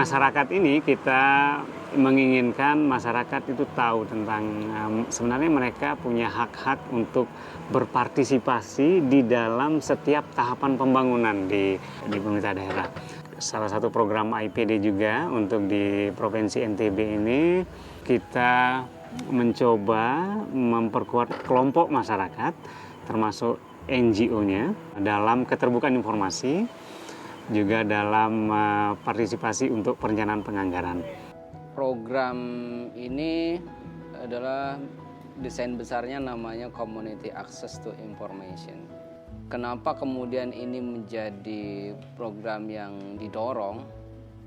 masyarakat ini kita menginginkan masyarakat itu tahu tentang sebenarnya mereka punya hak-hak untuk berpartisipasi di dalam setiap tahapan pembangunan di pemerintah daerah. Salah satu program IPD juga untuk di Provinsi NTB ini kita mencoba memperkuat kelompok masyarakat termasuk NGO-nya dalam keterbukaan informasi, juga dalam partisipasi untuk perencanaan penganggaran. Program ini adalah desain besarnya namanya Community Access to Information. Kenapa kemudian ini menjadi program yang didorong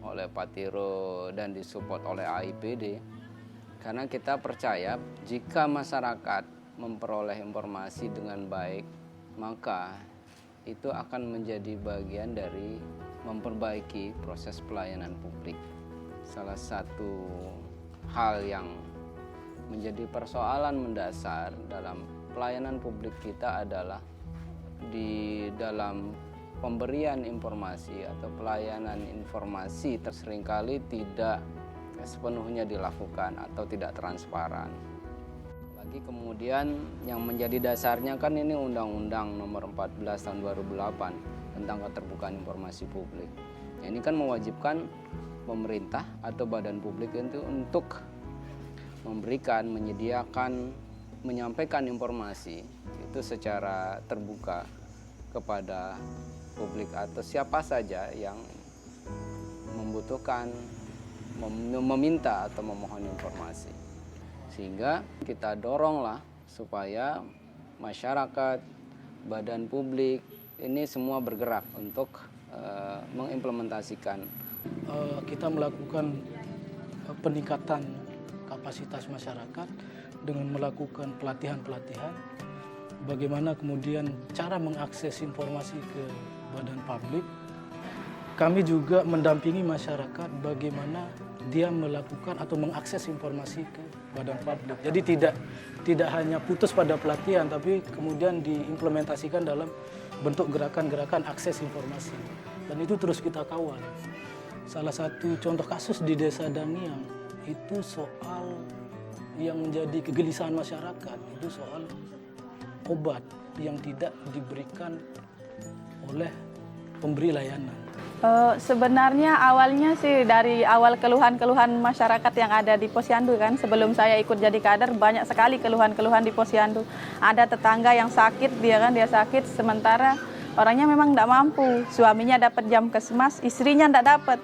oleh Patiro dan disupport oleh AIPD? Karena kita percaya jika masyarakat memperoleh informasi dengan baik, maka itu akan menjadi bagian dari memperbaiki proses pelayanan publik. Salah satu hal yang menjadi persoalan mendasar dalam pelayanan publik kita adalah di dalam pemberian informasi atau pelayanan informasi seringkali tidak sepenuhnya dilakukan atau tidak transparan. Lagi kemudian yang menjadi dasarnya kan ini Undang-Undang Nomor 14 Tahun 2008 tentang keterbukaan informasi publik. Ini kan mewajibkan pemerintah atau badan publik itu untuk memberikan, menyediakan, menyampaikan informasi itu secara terbuka kepada publik atau siapa saja yang membutuhkan, meminta atau memohon informasi. Sehingga kita doronglah supaya masyarakat, badan publik ini semua bergerak untuk mengimplementasikan. Kita melakukan peningkatan kapasitas masyarakat dengan melakukan pelatihan-pelatihan bagaimana kemudian cara mengakses informasi ke badan publik. Kami juga mendampingi masyarakat bagaimana dia melakukan atau mengakses informasi ke badan publik. Jadi tidak hanya putus pada pelatihan, tapi kemudian diimplementasikan dalam bentuk gerakan-gerakan akses informasi. Dan itu terus kita kawal. Salah satu contoh kasus di Desa Dangiang itu soal yang menjadi kegelisahan masyarakat, itu soal obat yang tidak diberikan oleh pemberi layanan. Sebenarnya awalnya sih dari awal keluhan-keluhan masyarakat yang ada di Posyandu kan. Sebelum saya ikut jadi kader banyak sekali keluhan-keluhan di Posyandu. Ada tetangga yang sakit, dia sakit sementara orangnya memang tidak mampu. Suaminya dapat jam kesmas, istrinya tidak dapat.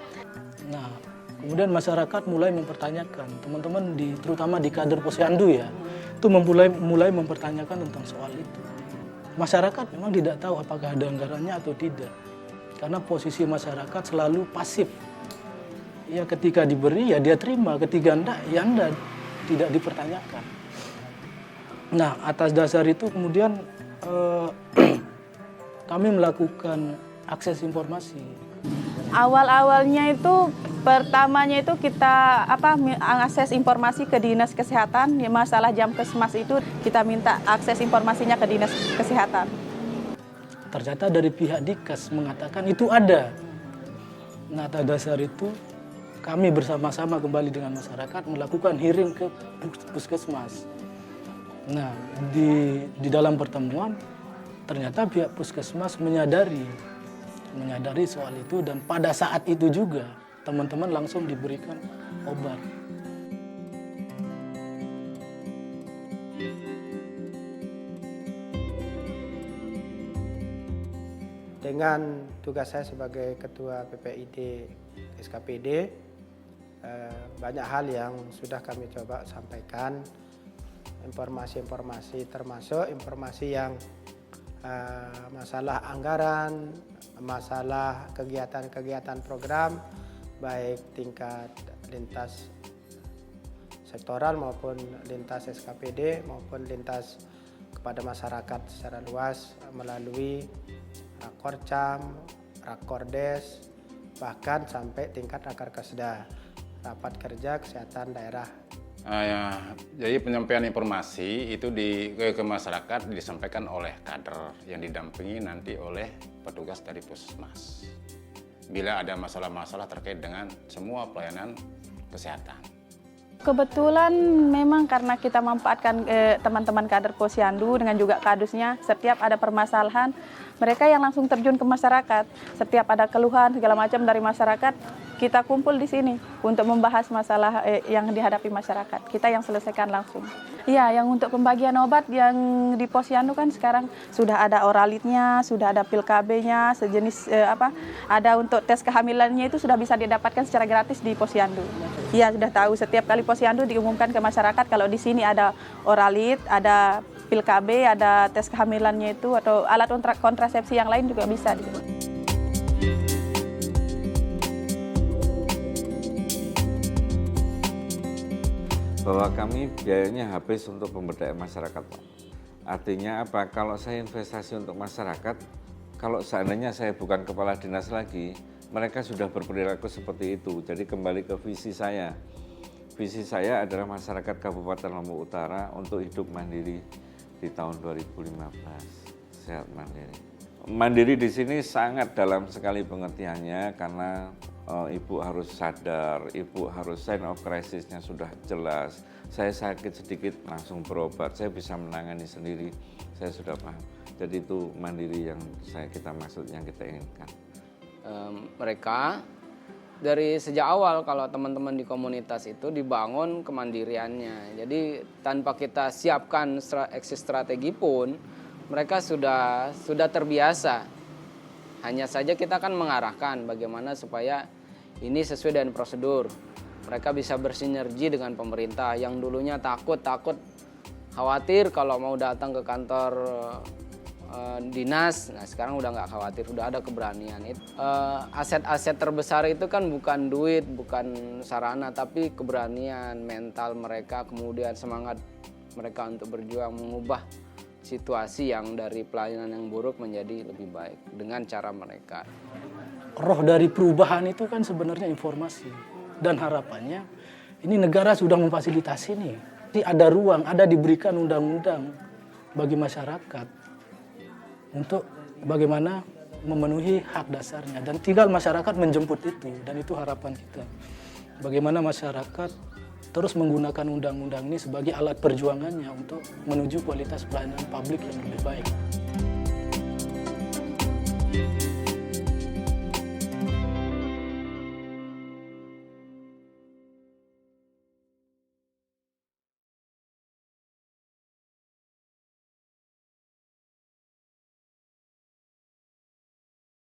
Nah, kemudian masyarakat mulai mempertanyakan, teman-teman terutama di kader Posyandu ya, itu mulai mempertanyakan tentang soal itu. Masyarakat memang tidak tahu apakah ada anggarannya atau tidak. Karena posisi masyarakat selalu pasif. Ya ketika diberi ya dia terima, ketika enggak ya enggak, tidak dipertanyakan. Nah, atas dasar itu kemudian kami melakukan akses informasi. Awal-awalnya itu pertamanya itu kita akses informasi ke Dinas Kesehatan. Ya, masalah jam kesmas itu kita minta akses informasinya ke Dinas Kesehatan. Ternyata dari pihak Dikas mengatakan itu ada. Nah, atas dasar itu kami bersama-sama kembali dengan masyarakat melakukan hearing ke puskesmas. Nah, di dalam pertemuan ternyata pihak puskesmas menyadari soal itu dan pada saat itu juga teman-teman langsung diberikan obat. Dengan tugas saya sebagai Ketua PPID SKPD, banyak hal yang sudah kami coba sampaikan, informasi-informasi termasuk informasi yang masalah anggaran, masalah kegiatan-kegiatan program, baik tingkat lintas sektoral maupun lintas SKPD maupun lintas kepada masyarakat secara luas melalui Rakorcam, Rakordes, bahkan sampai tingkat Rakerkesda, rapat kerja kesehatan daerah. Jadi penyampaian informasi itu ke masyarakat disampaikan oleh kader yang didampingi nanti oleh petugas dari puskesmas. bila ada masalah-masalah terkait dengan semua pelayanan kesehatan. Kebetulan memang karena kita memanfaatkan teman-teman kader Posyandu dengan juga kadusnya, setiap ada permasalahan, mereka yang langsung terjun ke masyarakat. Setiap ada keluhan segala macam dari masyarakat, kita kumpul di sini untuk membahas masalah yang dihadapi masyarakat. Kita yang selesaikan langsung. Iya, yang untuk pembagian obat yang di Posyandu kan sekarang sudah ada oralitnya, sudah ada pil KB-nya, sejenis ada untuk tes kehamilannya itu sudah bisa didapatkan secara gratis di Posyandu. Iya, sudah tahu setiap kali Posyandu diumumkan ke masyarakat kalau di sini ada oralit, ada pil KB, ada tes kehamilannya itu atau alat kontrasepsi yang lain juga bisa. Bahwa kami biayanya habis untuk pemberdayaan masyarakat, Pak. Artinya apa? Kalau saya investasi untuk masyarakat, kalau seandainya saya bukan kepala dinas lagi, mereka sudah berperilaku seperti itu. Jadi kembali ke visi saya. Visi saya adalah masyarakat Kabupaten Lombok Utara untuk hidup mandiri di tahun 2015. Sehat mandiri. Mandiri di sini sangat dalam sekali pengertiannya karena ibu harus sadar, ibu harus sign of crisis-nya sudah jelas. Saya sakit sedikit langsung berobat, saya bisa menangani sendiri, saya sudah paham. Jadi itu mandiri yang kita maksud, yang kita inginkan. Mereka dari sejak awal kalau teman-teman di komunitas itu dibangun kemandiriannya. Jadi tanpa kita siapkan exit strategi pun mereka sudah terbiasa. Hanya saja kita kan mengarahkan bagaimana supaya ini sesuai dengan prosedur. Mereka bisa bersinergi dengan pemerintah yang dulunya takut khawatir kalau mau datang ke kantor dinas. Nah sekarang udah nggak khawatir, udah ada keberanian. Aset-aset terbesar itu kan bukan duit, bukan sarana, tapi keberanian, mental mereka, kemudian semangat mereka untuk berjuang mengubah situasi yang dari pelayanan yang buruk menjadi lebih baik dengan cara mereka. Roh dari perubahan itu kan sebenarnya informasi, dan harapannya ini negara sudah memfasilitasi nih. Jadi ada ruang, ada diberikan undang-undang bagi masyarakat untuk bagaimana memenuhi hak dasarnya, dan tinggal masyarakat menjemput itu, dan itu harapan kita. Bagaimana masyarakat terus menggunakan undang-undang ini sebagai alat perjuangannya untuk menuju kualitas pelayanan publik yang lebih baik.